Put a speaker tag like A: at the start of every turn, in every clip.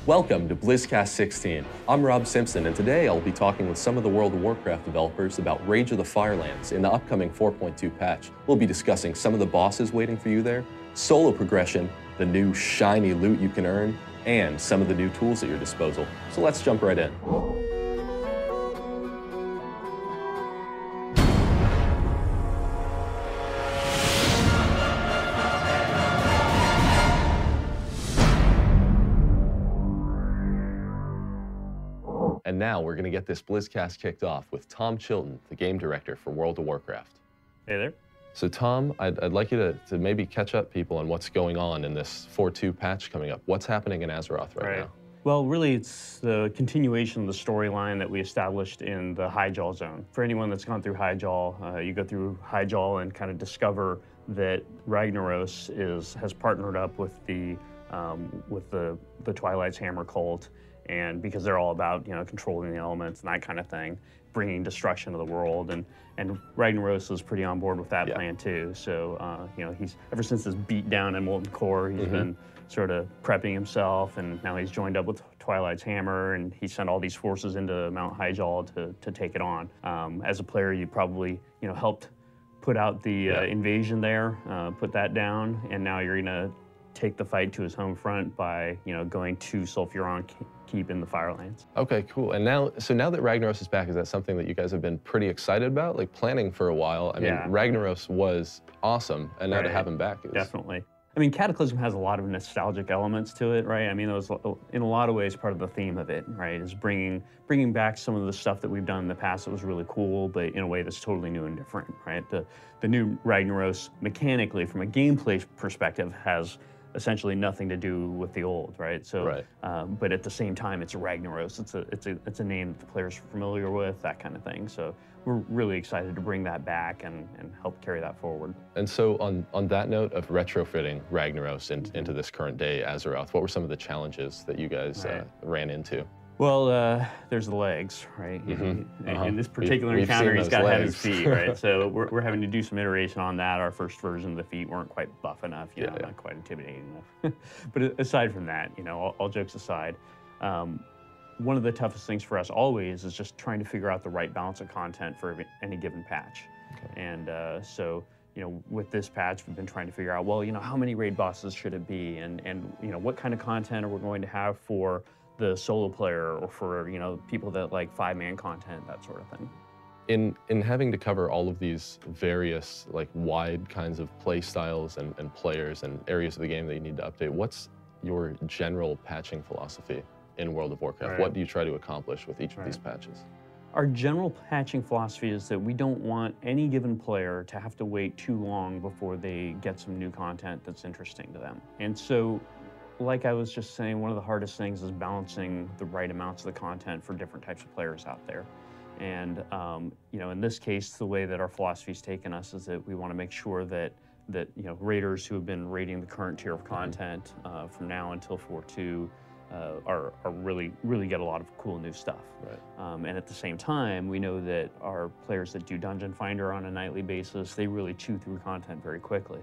A: Welcome to Blizzcast 16. I'm Rob Simpson, and today I'll be talking with some of the World of Warcraft developers about Rage of the Firelands in the upcoming 4.2 patch. We'll be discussing some of the bosses waiting for you there, solo progression, the new shiny loot you can earn, and some of the new tools at your disposal. So let's jump right in. And now we're going to get this Blizzcast kicked off with Tom Chilton, the game director for World of Warcraft.
B: Hey there.
A: So Tom, I'd like you to maybe catch up people on what's going on in this 4.2 patch coming up. What's happening in Azeroth right now?
B: Well, really, it's the continuation of the storyline that we established in the Highjaw zone. For anyone that's gone through Highjaw, you go through Highjaw and kind of discover that Ragnaros has partnered up with the Twilight's Hammer cult, and because they're all about controlling the elements and that kind of thing, bringing destruction to the world, and Ragnaros is pretty on board with that plan too. So he's ever since his beat down in Molten Core, he's been sort of prepping himself, and now he's joined up with Twilight's Hammer, and he sent all these forces into Mount Highjaw to take it on. As a player, you probably helped put out the invasion there, put that down, and now you're gonna take the fight to his home front by going to Sulfuron Keep in the Firelands.
A: Okay, cool. And now that Ragnaros is back, is that something that you guys have been pretty excited about, like planning for a while? I mean, Ragnaros was awesome, and now to have him back is...
B: Definitely. I mean, Cataclysm has a lot of nostalgic elements to it, right? I mean, it was, in a lot of ways, part of the theme of it, right? Is bringing back some of the stuff that we've done in the past that was really cool, but in a way that's totally new and different, right? The new Ragnaros, mechanically, from a gameplay perspective, has essentially nothing to do with the old, right? So, but at the same time, it's a Ragnaros. It's a name that the players are familiar with, that kind of thing. So we're really excited to bring that back and help carry that forward.
A: And so on that note of retrofitting Ragnaros into this current day Azeroth, what were some of the challenges that you guys ran into?
B: Well, there's the legs, right? In this particular encounter, he's got to have his feet, right? So we're having to do some iteration on that. Our first version of the feet weren't quite buff enough, not quite intimidating enough. But aside from that, all jokes aside, one of the toughest things for us always is just trying to figure out the right balance of content for any given patch. And so, with this patch, we've been trying to figure out, well, how many raid bosses should it be, and what kind of content are we going to have for the solo player, or for people that like 5-man content, that sort of thing.
A: In having to cover all of these various wide kinds of play styles and players and areas of the game that you need to update, what's your general patching philosophy in World of Warcraft? What do you try to accomplish with each of these patches? Our
B: general patching philosophy is that we don't want any given player to have to wait too long before they get some new content that's interesting to them. And so, like I was just saying, one of the hardest things is balancing the right amounts of the content for different types of players out there. And in this case, the way that our philosophy's taken us is that we want to make sure that raiders who have been raiding the current tier of content from now until 4.2 are really get a lot of cool new stuff. And at the same time, we know that our players that do Dungeon Finder on a nightly basis, they really chew through content very quickly.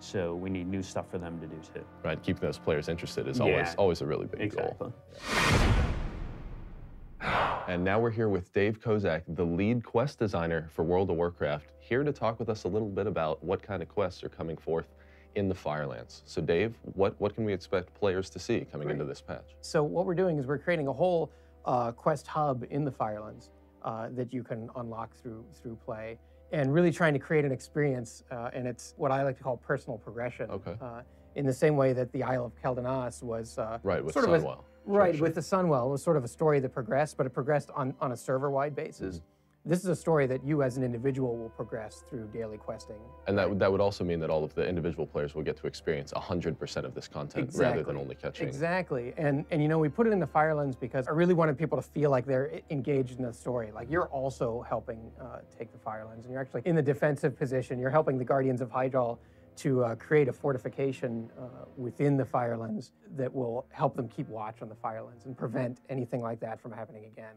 B: So we need new stuff for them to do too.
A: Right, keeping those players interested is always a really big goal. And now we're here with Dave Kozak, the lead quest designer for World of Warcraft, here to talk with us a little bit about what kind of quests are coming forth in the Firelands. So Dave, what can we expect players to see coming into this patch?
C: So what we're doing is we're creating a whole quest hub in the Firelands that you can unlock through play, and really trying to create an experience, and it's what I like to call personal progression. In the same way that the Isle of Keldanas was
A: with Sunwell.
C: With the Sunwell, it was sort of a story that progressed, but it progressed on a server-wide basis. This is a story that you as an individual will progress through daily questing.
A: And that would also mean that all of the individual players will get to experience 100% of this content rather than only catching.
C: Exactly. And we put it in the Firelands because I really wanted people to feel like they're engaged in the story. Like you're also helping take the Firelands, and you're actually in the defensive position. You're helping the Guardians of Hyjal to create a fortification within the Firelands that will help them keep watch on the Firelands and prevent anything like that from happening again.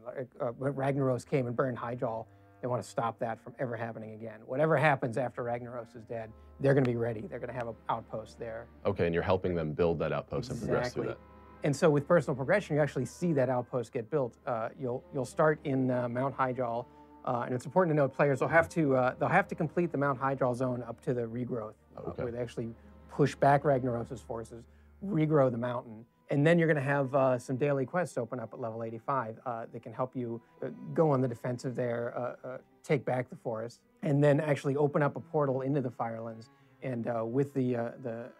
C: When Ragnaros came and burned Hyjal, they want to stop that from ever happening again. Whatever happens after Ragnaros is dead, they're going to be ready. They're going to have an outpost there.
A: Okay, and you're helping them build that outpost and progress through that.
C: And so with personal progression, you actually see that outpost get built. You'll start in Mount Hyjal, and it's important to note players will have to complete the Mount Hyjal zone up to the regrowth, where they actually push back Ragnaros' forces, regrow the mountain, and then you're going to have some daily quests open up at level 85 that can help you go on the defensive there, take back the forest, and then actually open up a portal into the Firelands, and with the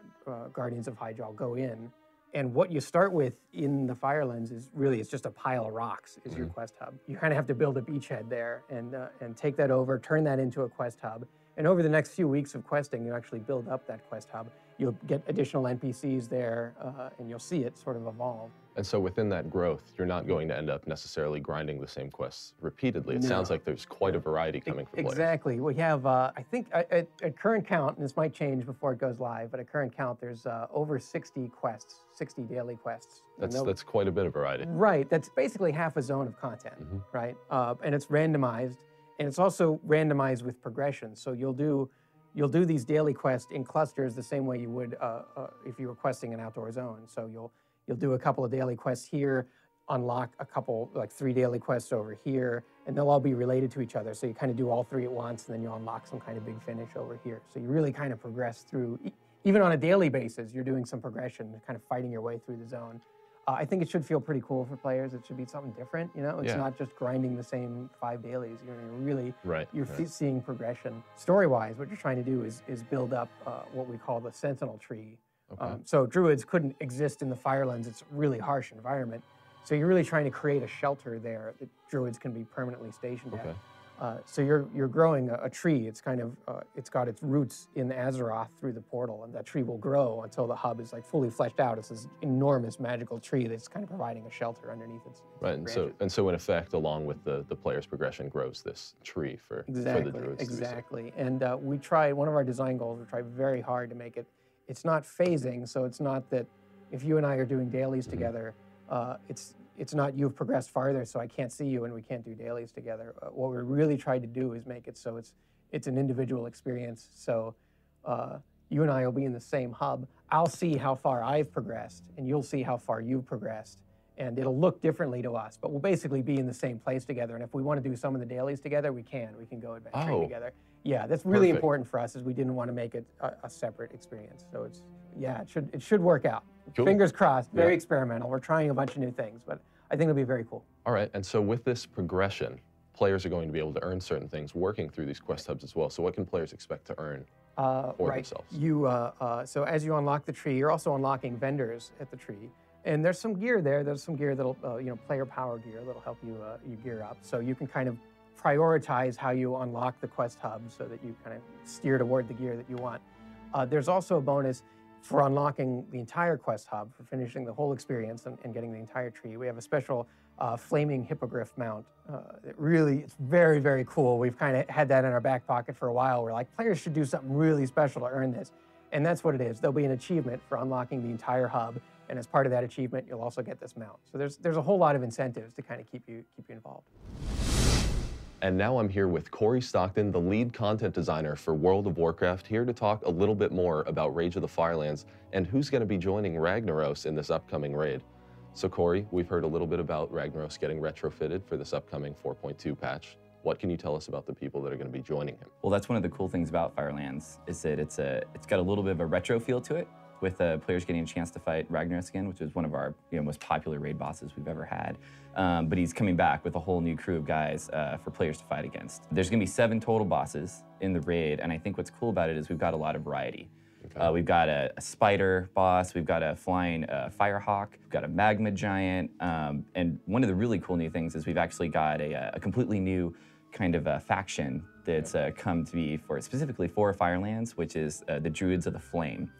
C: Guardians of Hyjal go in. And what you start with in the Firelands is really, it's just a pile of rocks is your quest hub. You kind of have to build a beachhead there and take that over, turn that into a quest hub. And over the next few weeks of questing, you actually build up that quest hub. You'll get additional NPCs there, and you'll see it sort of evolve.
A: And so within that growth, you're not going to end up necessarily grinding the same quests repeatedly. It sounds like there's quite a variety coming for players.
C: Exactly. We have, I think, at current count, and this might change before it goes live, but at current count, there's over 60 quests, 60 daily quests.
A: That's quite a bit of variety.
C: Right. That's basically half a zone of content, right? And it's randomized, and it's also randomized with progression. So you'll do these daily quests in clusters the same way you would if you were questing an outdoor zone. So you'll do a couple of daily quests here, unlock a couple, like 3 daily quests over here, and they'll all be related to each other. So you kind of do all 3 at once, and then you unlock some kind of big finish over here. So you really kind of progress through, even on a daily basis, you're doing some progression, kind of fighting your way through the zone. I think it should feel pretty cool for players. It should be something different, you know? It's not just grinding the same 5 dailies. You're really, seeing progression. Story-wise, what you're trying to do is build up what we call the Sentinel tree. So druids couldn't exist in the Firelands. It's a really harsh environment. So you're really trying to create a shelter there that druids can be permanently stationed at. So you're growing a tree. It's kind of it's got its roots in Azeroth through the portal, and that tree will grow until the hub is like fully fleshed out. It's this enormous magical tree that's kind of providing a shelter underneath its branches.
A: And so in effect, along with the player's progression, grows this tree for the druids.
C: Exactly. And we try, one of our design goals, we try very hard to make it. It's not phasing, so it's not that if you and I are doing dailies together, it's not you've progressed farther, so I can't see you and we can't do dailies together. What we really tried to do is make it so it's an individual experience. So you and I will be in the same hub. I'll see how far I've progressed, and you'll see how far you've progressed. And it'll look differently to us, but we'll basically be in the same place together. And if we want to do some of the dailies together, we can. We can go adventuring together. Yeah, that's really important for us, is we didn't want to make it a separate experience. So it should work out.
A: Cool.
C: Fingers crossed. Very experimental. We're trying a bunch of new things, but I think it'll be very cool.
A: All right, and so with this progression, players are going to be able to earn certain things working through these quest hubs as well. So what can players expect to earn for themselves?
C: So as you unlock the tree, you're also unlocking vendors at the tree. And there's some gear there. There's some gear that'll, player power gear that'll help you gear up. So you can kind of prioritize how you unlock the quest hub so that you kind of steer toward the gear that you want. There's also a bonus for unlocking the entire quest hub, for finishing the whole experience and getting the entire tree. We have a special flaming hippogriff mount. It's very, very cool. We've kind of had that in our back pocket for a while. We're like, players should do something really special to earn this. And that's what it is. There'll be an achievement for unlocking the entire hub. And as part of that achievement, you'll also get this mount. So there's a whole lot of incentives to kind of keep you involved.
A: And now I'm here with Corey Stockton, the lead content designer for World of Warcraft, here to talk a little bit more about Rage of the Firelands and who's going to be joining Ragnaros in this upcoming raid. So Corey, we've heard a little bit about Ragnaros getting retrofitted for this upcoming 4.2 patch. What can you tell us about the people that are going to be joining him?
D: Well, that's one of the cool things about Firelands, is that it's got a little bit of a retro feel to it, with players getting a chance to fight Ragnaros again, which is one of our most popular raid bosses we've ever had. But he's coming back with a whole new crew of guys for players to fight against. There's going to be 7 total bosses in the raid, and I think what's cool about it is we've got a lot of variety. Okay. We've got a spider boss, we've got a flying firehawk, we've got a magma giant, and one of the really cool new things is we've actually got a completely new kind of faction that's come to be specifically for Firelands, which is the Druids of the Flame.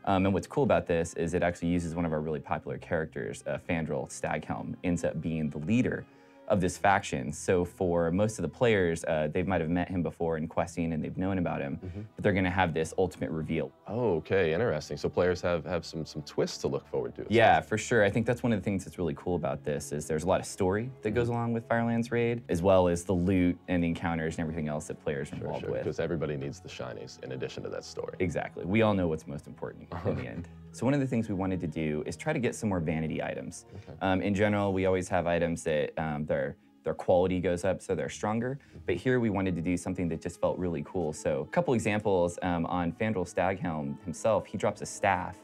D: And what's cool about this is it actually uses one of our really popular characters, Fandral Staghelm, ends up being the leader of this faction. So for most of the players, they might have met him before in questing and they've known about him, but they're gonna have this ultimate reveal.
A: Oh, okay, interesting. So players have some twists to look forward to.
D: Yeah, for sure. I think that's one of the things that's really cool about this is there's a lot of story that goes along with Firelands Raid, as well as the loot and the encounters and everything else that players are involved with.
A: Because everybody needs the shinies in addition to that story.
D: Exactly. We all know what's most important in the end. So one of the things we wanted to do is try to get some more vanity items. Okay. In general, we always have items that their quality goes up, so they're stronger. But here we wanted to do something that just felt really cool. So a couple examples on Fandral Staghelm himself, he drops a staff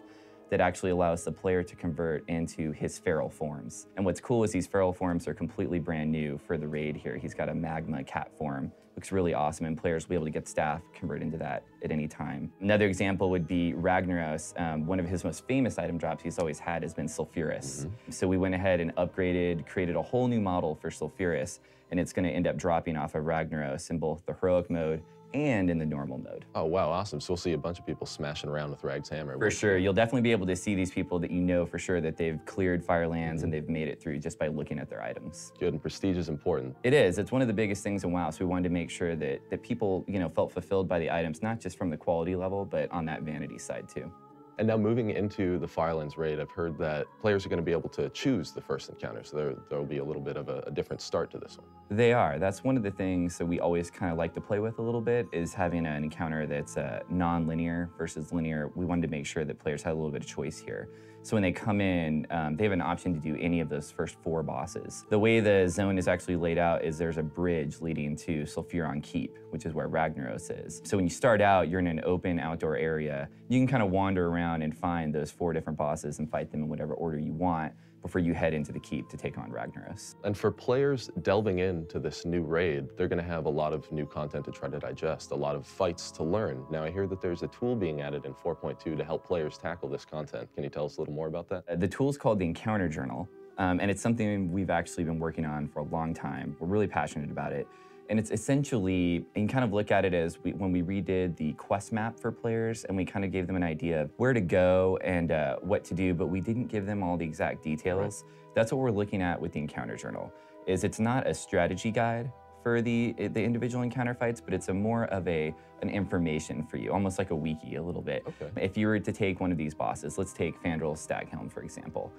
D: that actually allows the player to convert into his feral forms. And what's cool is these feral forms are completely brand new for the raid here. He's got a magma cat form. Looks really awesome, and players will be able to get staff, convert into that at any time. Another example would be Ragnaros. One of his most famous item drops he's always had has been Sulfuras. So we went ahead and upgraded, created a whole new model for Sulfuras, and it's gonna end up dropping off of Ragnaros in both the heroic mode and in the normal mode.
A: Oh, wow, awesome. So we'll see a bunch of people smashing around with Rag's hammer.
D: For sure. You'll definitely be able to see these people that you know for sure that they've cleared Firelands and they've made it through just by looking at their items.
A: Good, and prestige is important.
D: It is. It's one of the biggest things in WoW, so we wanted to make sure that people, felt fulfilled by the items, not just from the quality level, but on that vanity side too.
A: And now moving into the Firelands raid, I've heard that players are going to be able to choose the first encounter, so there will be a little bit of a different start to this one.
D: They are. That's one of the things that we always kind of like to play with a little bit, is having an encounter that's non-linear versus linear. We wanted to make sure that players had a little bit of choice here. So when they come in, they have an option to do any of those first 4 bosses. The way the zone is actually laid out is there's a bridge leading to Sulfuron Keep, which is where Ragnaros is. So when you start out, you're in an open outdoor area. You can kind of wander around and find those 4 different bosses and fight them in whatever order you want before you head into the keep to take on Ragnaros.
A: And for players delving into this new raid, they're going to have a lot of new content to try to digest, a lot of fights to learn. Now, I hear that there's a tool being added in 4.2 to help players tackle this content. Can you tell us a little more about that?
D: The tool is called the Encounter Journal, and it's something we've actually been working on for a long time. We're really passionate about it. And it's essentially, you can kind of look at it as when we redid the quest map for players, and we kind of gave them an idea of where to go and what to do, but we didn't give them all the exact details. Right. That's what we're looking at with the Encounter Journal, is it's not a strategy guide for the individual encounter fights, but it's more of an information for you, almost like a wiki a little bit. Okay. If you were to take one of these bosses, let's take Fandral Staghelm, for example.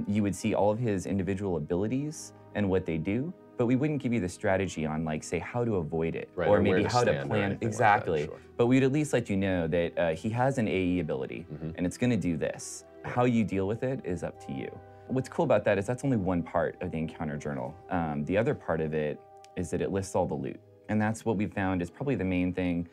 D: You would see all of his individual abilities and what they do, but we wouldn't give you the strategy on, like, say, how to avoid it, right, or maybe how to plan. Exactly. Like that, sure. But we'd at least let you know that he has an AE ability, and it's gonna do this. How you deal with it is up to you. What's cool about that is that's only one part of the Encounter Journal. The other part of it is that it lists all the loot. And that's what we found is probably the main thing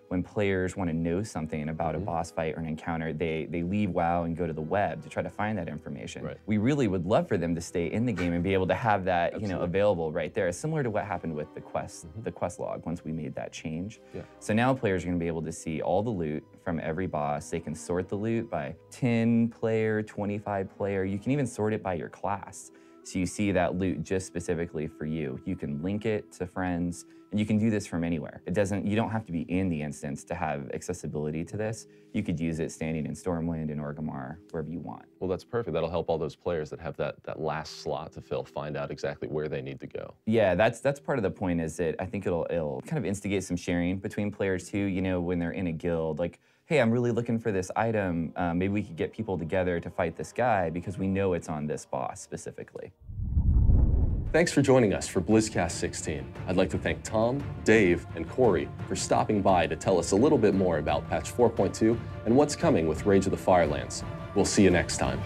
D: when players want to know something about a boss fight or an encounter, they leave WoW and go to the web to try to find that information. Right. We really would love for them to stay in the game and be able to have that available right there, similar to what happened with the quest log once we made that change. Yeah. So now players are going to be able to see all the loot from every boss. They can sort the loot by 10 player, 25 player. You can even sort it by your class. So you see that loot just specifically for you. You can link it to friends, and you can do this from anywhere. You don't have to be in the instance to have accessibility to this. You could use it standing in Stormwind, in Orgrimmar, wherever you want.
A: Well, that's perfect. That'll help all those players that have that last slot to fill find out exactly where they need to go.
D: Yeah, that's part of the point, is that I think it'll kind of instigate some sharing between players too, when they're in a guild, like, hey, I'm really looking for this item. Maybe we could get people together to fight this guy because we know it's on this boss specifically.
A: Thanks for joining us for Blizzcast 16. I'd like to thank Tom, Dave, and Corey for stopping by to tell us a little bit more about patch 4.2 and what's coming with Rage of the Firelands. We'll see you next time.